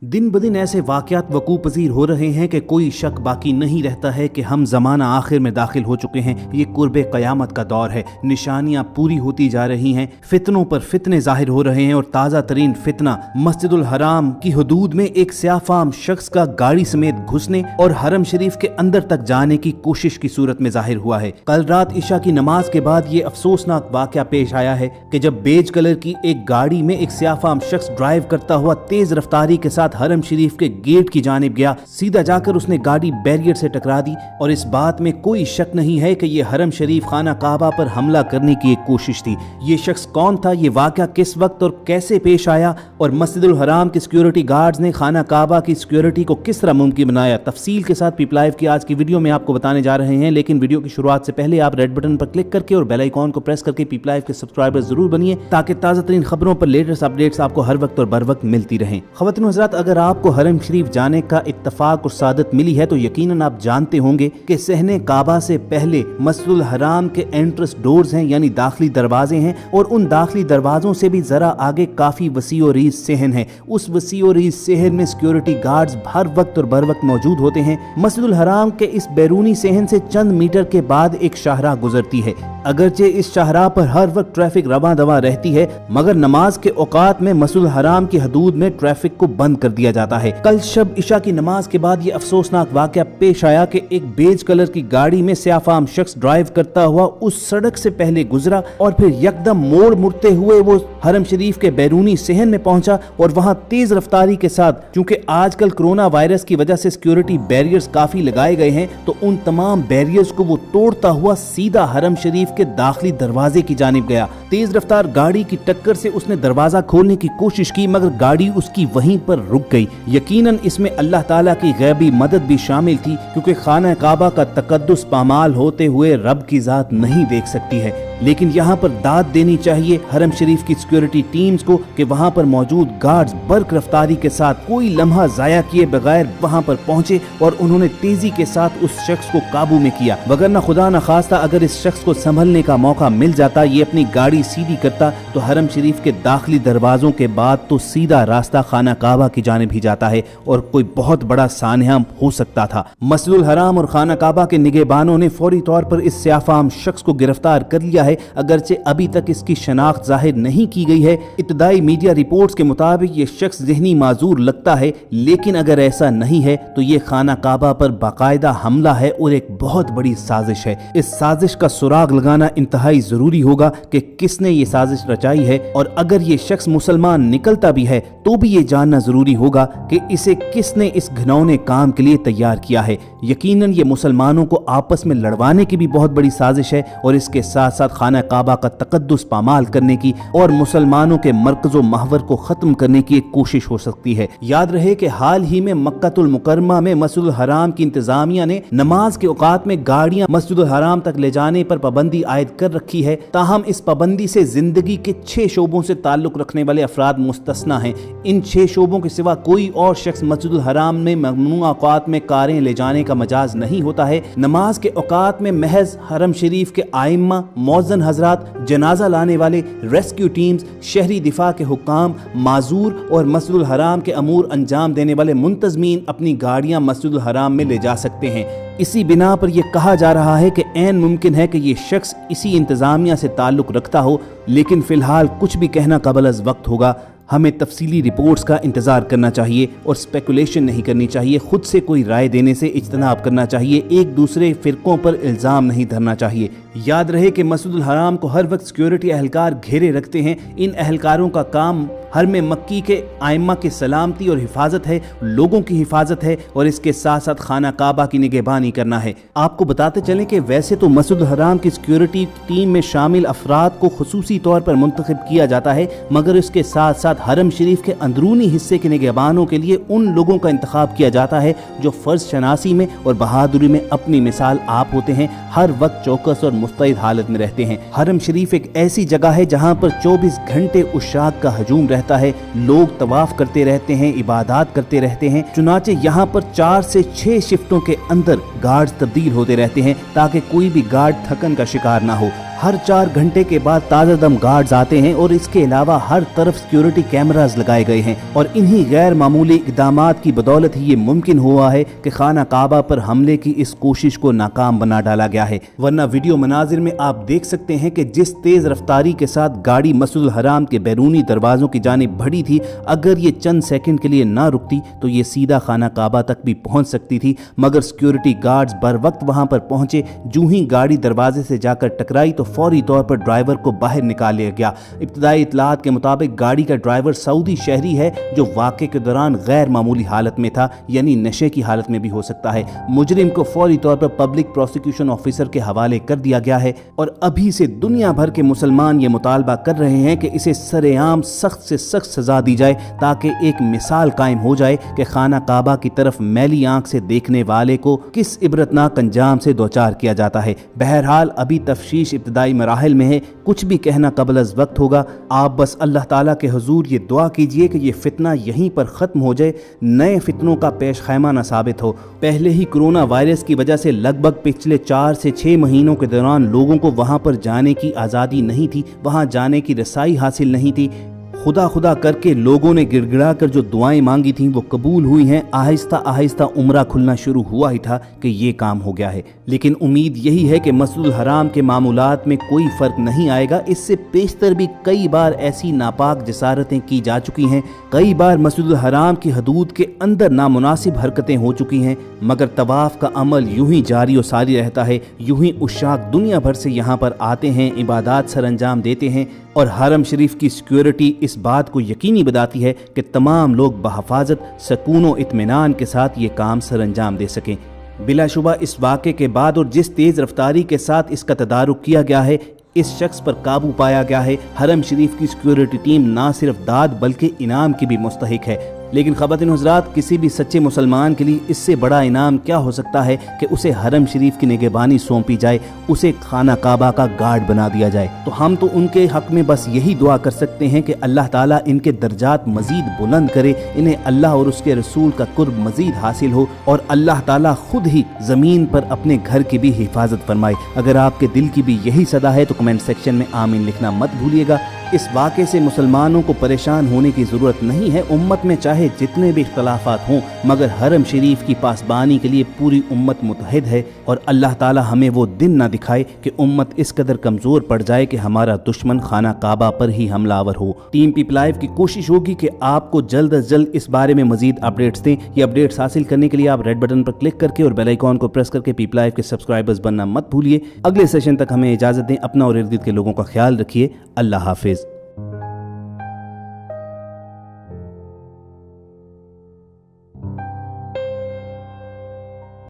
दिन ब दिन ऐसे वाक़यात वकू पज़ीर हो रहे हैं कि कोई शक बाकी नहीं रहता है कि हम ज़माना आखिर में दाखिल हो चुके हैं। ये कुर्बे क़यामत का दौर है। निशानियाँ पूरी होती जा रही हैं, फितनों पर फितने ज़ाहिर हो रहे हैं और ताज़ा तरीन फितना मस्जिदुल हराम की हदूद में एक स्याफ़ाम शख्स का गाड़ी समेत घुसने और हरम शरीफ के अंदर तक जाने की कोशिश की सूरत में ज़ाहिर हुआ है। कल रात इशा की नमाज के बाद ये अफसोसनाक वाक़या पेश आया है कि जब बेज कलर की एक गाड़ी में एक स्याफ़ाम शख्स ड्राइव करता हुआ तेज रफ्तारी के साथ हरम शरीफ के गेट की जानिब गया, सीधा जाकर उसने गाड़ी बैरियर से टकरा दी। और इस बात में कोई शक नहीं है कि यह हरम शरीफ खाना काबा पर हमला करने की एक कोशिश थी। ये शख्स कौन था, ये वाक़या किस वक्त और कैसे पेश आया और मस्जिदुल हराम के सिक्योरिटी गार्ड्स ने खाना काबा की सिक्योरिटी को किस तरह मुमकिन बनाया, तफसील के साथ पीपल लाइव की आज की वीडियो में आपको बताने जा रहे हैं। लेकिन वीडियो की शुरुआत से पहले आप रेड बटन पर क्लिक करके और बेल आइकॉन को प्रेस करके पीपल लाइव के सब्सक्राइबर जरूर बनिए ताकि ताज़ा तरीन खबरों पर लेटेस्ट अपडेट्स आपको हर वक्त और बर वक्त मिलती रहें। ख़वातीन व हज़रात, अगर आपको हरम शरीफ जाने का इत्तफाक और सादत मिली है तो यकीनन आप जानते होंगे कि सहने काबा से पहले मस्जिदुल हराम के एंट्रेंस डोर्स हैं, यानी दाखिली दरवाजे हैं, और उन दाखिली दरवाजों से भी जरा आगे काफी वसी और रीज़ सहन है। उस वसी और रीज़ सहन में सिक्योरिटी गार्ड्स हर वक्त और बर वक्त मौजूद होते हैं। मस्जिदुल हराम के इस बैरूनी सहन से चंद मीटर के बाद एक शाहराह गुजरती है। अगरचे इस शाहराह पर हर वक्त ट्रैफिक रवां दवा रहती है, मगर नमाज के औकात में मस्जिदुल हराम की हदूद में ट्रैफिक को बंद कर दिया जाता है। कल शब इशा की नमाज के बाद ये अफसोसनाक वाक़या पेश आया कि एक बेज कलर की गाड़ी में स्याफ़ाम शख्स ड्राइव करता हुआ उस सड़क से पहले गुजरा और फिर यकदम मोड़ मुड़ते हुए वो हरम शरीफ के बैरूनी सहन में पहुंचा और वहां तेज रफ्तारी के साथ, चूंकि आजकल कोरोना वायरस की वजह से सिक्योरिटी बैरियर्स काफी लगाए गए हैं, तो उन तमाम बैरियर्स को वो तोड़ता हुआ सीधा हरम शरीफ के दाखिली दरवाजे की जानिब गया। तेज रफ्तार गाड़ी की टक्कर से उसने दरवाजा खोलने की कोशिश की, मगर गाड़ी उसकी वहीं पर रुक गई। यकीनन इसमें अल्लाह ताला की गैबी मदद भी शामिल थी, क्योंकि खाना काबा का तकद्दुस पामाल होते हुए रब की जात नहीं देख सकती है। लेकिन यहाँ पर दाद देनी चाहिए हरम शरीफ की सिक्योरिटी टीम्स को कि वहाँ पर मौजूद गार्ड्स बर्क रफ्तारी के साथ कोई लम्हा जाया किए बगैर वहाँ पर पहुंचे और उन्होंने तेजी के साथ उस शख्स को काबू में किया। वगरना खुदा न खास्ता अगर इस शख्स को संभलने का मौका मिल जाता, ये अपनी गाड़ी सीधी करता, तो हरम शरीफ के दाखिली दरवाजों के बाद तो सीधा रास्ता खाना काबा की जानिब ही जाता है और कोई बहुत बड़ा सान्हा हो सकता था। मस्जिदुल हराम और खाना काबा के निगहबानों ने फौरी तौर पर इस स्याफ़ाम शख्स को गिरफ्तार कर लिया है, अगरचे अभी तक इसकी शनाख्त जाहिर नहीं की गई है। इब्तदाई मीडिया रिपोर्ट्स के मुताबिक ये शख्स ज़हनी माजूर लगता है, लेकिन अगर ऐसा नहीं है तो ये खाना काबा पर बाकायदा हमला है और एक बहुत बड़ी साजिश है। इस साजिश का सुराग लगाना इंतहाई जरूरी होगा कि किसने ये साजिश रचाई है, और अगर ये शख्स मुसलमान निकलता भी है तो भी ये जानना जरूरी होगा कि इसे किसने इस घिनौने काम के लिए तैयार किया है। यकीनन ये मुसलमानों को आपस में लड़वाने की भी बहुत बड़ी साजिश है और इसके साथ साथ खाना काबा का तकद्दुस पामाल करने की और मुसलमानों के मरकज़ो महवर को खत्म करने की एक कोशिश हो सकती है। याद रहे कि हाल ही में मक्कातुल मुकर्रमा में मस्जिदुल हराम की इंतजामिया ने नमाज के औकात में गाड़ियां मस्जिदुल हराम तक ले जाने पर पाबंदी आयद कर रखी है। ताहम इस पाबंदी से जिंदगी के 6 शोबों से ताल्लुक रखने वाले अफराद मुस्तस्ना हैं। इन 6 शोबों के सिवा कोई और शख्स मस्जिदुल हराम में ममनूआ औकात में कारें ले जाने का मजाज नहीं होता है। नमाज के औकात में महज हरम शरीफ के आइम्मा, मौज़न हजरात, जनाजा लाने वाले, रेस्क्यू टीम्स, शहरी दिफा के हुक्काम, माजूर और मस्जिदुल हराम के अमूर अंजाम देने वाले मुंतजमीन अपनी गाड़ियां मस्जिदुल हराम में ले जा सकते हैं। इसी बिना पर यह कहा जा रहा है कि ऐन मुमकिन है कि ये शख्स इसी इंतजामिया से ताल्लुक रखता हो, लेकिन फिलहाल कुछ भी कहना कबल अज़ वक्त होगा। हमें तफसीली रिपोर्ट्स का इंतज़ार करना चाहिए और स्पेकुलेशन नहीं करनी चाहिए। खुद से कोई राय देने से इज्तनाब करना चाहिए। एक दूसरे फ़िरक़ों पर इल्ज़ाम नहीं धरना चाहिए। याद रहे कि मस्जिदुल हराम को हर वक्त सिक्योरिटी अहलकार घेरे रखते हैं। इन अहलकारों का काम हर में मक्की के आइम्मा की सलामती और हिफाजत है, लोगों की हिफाजत है और इसके साथ साथ खाना काबा की निगहबानी करना है। आपको बताते चलें कि वैसे तो मस्जिदुल हराम की सिक्योरिटी टीम में शामिल अफराद को खुसूसी तौर पर मुंतखब किया जाता है, मगर इसके साथ साथ हरम शरीफ के अंदरूनी हिस्से के निगहबानों के लिए उन लोगों का इंतखाब किया जाता है जो फ़र्ज शनासी में और बहादुरी में अपनी मिसाल आप होते हैं, हर वक्त चौकस और मुस्तैद हालत में रहते हैं। हरम शरीफ एक ऐसी जगह है जहाँ पर 24 घंटे उशाक का हजूम रहता है। लोग तवाफ करते रहते हैं, इबादत करते रहते हैं। चुनाचे यहाँ पर 4 से 6 शिफ्टों के अंदर गार्ड तब्दील होते रहते हैं ताकि कोई भी गार्ड थकन का शिकार ना हो। हर 4 घंटे के बाद ताज़ादम गार्ड्स आते हैं और इसके अलावा हर तरफ सिक्योरिटी कैमरास लगाए गए हैं और इन्हीं गैर मामूली इक़दामात की बदौलत ही ये मुमकिन हुआ है कि खाना काबा पर हमले की इस कोशिश को नाकाम बना डाला गया है। वरना वीडियो मनाजिर में आप देख सकते हैं कि जिस तेज रफ्तारी के साथ गाड़ी मस्जिदुल हराम के बैरूनी दरवाजों की जानिब बढ़ी थी, अगर ये चंद सेकंड के लिए ना रुकती तो ये सीधा खाना काबा तक भी पहुंच सकती थी। मगर सिक्योरिटी गार्ड्स बर वक्त वहां पर पहुंचे। जूं ही गाड़ी दरवाजे से जाकर टकराई तो फौरी तौर पर ड्राइवर को बाहर निकाल लिया गया। इब्तदाई इत्तलात के मुताबिक गाड़ी का ड्राइवर सऊदी शहरी है जो वाक़े के दौरान गैर मामूली हालत में था, यानी नशे की हालत में भी हो सकता है। मुजरिम को फौरी तौर पर पब्लिक प्रोसिक्यूशन ऑफिसर के हवाले कर दिया गया है और अभी से दुनिया भर के मुसलमान ये मुतालबा कर रहे हैं कि इसे सरेआम सख्त से सख्त सजा दी जाए ताकि एक मिसाल कायम हो जाए कि खाना काबा की तरफ मैली आंख से देखने वाले को किस इबरतनाक अंजाम से दोचार किया जाता है। बहरहाल अभी तफ्शीश इब्तदाई मराहिल में है, कुछ भी कहना कबल अज़ वक्त होगा। आप बस अल्लाह ताला के हुजूर ये दुआ कीजिए कि ये फितना यहीं पर ख़त्म हो जाए, नए फितनों का पेश खैमा न साबित हो। पहले ही कोरोना वायरस की वजह से लगभग पिछले 4 से 6 महीनों के दौरान लोगों को वहाँ पर जाने की आज़ादी नहीं थी, वहाँ जाने की रसाई हासिल नहीं थी। खुदा खुदा करके लोगों ने गिड़गिड़ा कर जो दुआएं मांगी थीं वो कबूल हुई हैं। आहिस्ता आहिस्ता उम्रा खुलना शुरू हुआ ही था कि ये काम हो गया है। लेकिन उम्मीद यही है कि मस्जिदुल हराम के मामूलात में कोई फ़र्क नहीं आएगा। इससे पेशतर भी कई बार ऐसी नापाक जसारतें की जा चुकी हैं, कई बार मस्जिदुल हराम की हदूद के अंदर नामुनासिब हरकतें हो चुकी हैं, मगर तवाफ़ का अमल यूं ही जारी और सारी रहता है। यूं ही उशाक दुनिया भर से यहाँ पर आते हैं, इबादत सर अंजाम देते हैं और हरम शरीफ की सिक्योरिटी इस बात को यकीनी बताती है कि तमाम लोग बहफाजत, सकून और इत्मीनान के साथ ये काम सर अंजाम दे सकें। बिलाशुबा इस वाक़े के बाद और जिस तेज़ रफ्तारी के साथ इसका तदारुक किया गया है, इस शख्स पर काबू पाया गया है। हरम शरीफ की सिक्योरिटी टीम ना सिर्फ दाद बल्कि इनाम की भी मुस्तहिक है। लेकिन ख़वातीन हज़रात, किसी भी सच्चे मुसलमान के लिए इससे बड़ा इनाम क्या हो सकता है कि उसे हरम शरीफ की निगहबानी सौंपी जाए, उसे खाना काबा का गार्ड बना दिया जाए। तो हम तो उनके हक़ में बस यही दुआ कर सकते हैं कि अल्लाह ताला इनके दर्जात मज़ीद बुलंद करे, इन्हें अल्लाह और उसके रसूल का कुर्ब मज़ीद हासिल हो और अल्लाह ताला खुद ही ज़मीन पर अपने घर की भी हिफाजत फरमाए। अगर आपके दिल की भी यही सदा है तो कमेंट सेक्शन में आमीन लिखना मत भूलिएगा। इस वाक़े से मुसलमानों को परेशान होने की ज़रूरत नहीं है। उम्मत में चाहे जितने भी इख्तलाफात हों, मगर हरम शरीफ की पासबानी के लिए पूरी उम्मत मुतहद है और अल्लाह ताला हमें वो दिन ना दिखाए कि उम्मत इस कदर कमज़ोर पड़ जाए कि हमारा दुश्मन खाना काबा पर ही हमलावर हो। टीम पीपल लाइव की कोशिश होगी कि आपको जल्द अज जल्द इस बारे में मजीद अपडेट्स दें। ये अपडेट्स हासिल करने के लिए आप रेड बटन पर क्लिक करके और बेल आइकॉन को प्रेस करके पीपल लाइव के सब्सक्राइबर्स बनना मत भूलिए। अगले सेशन तक हमें इजाज़त दें। अपना और इर्द गिर्द के लोगों का ख्याल रखिए। अल्लाह हाफिज़।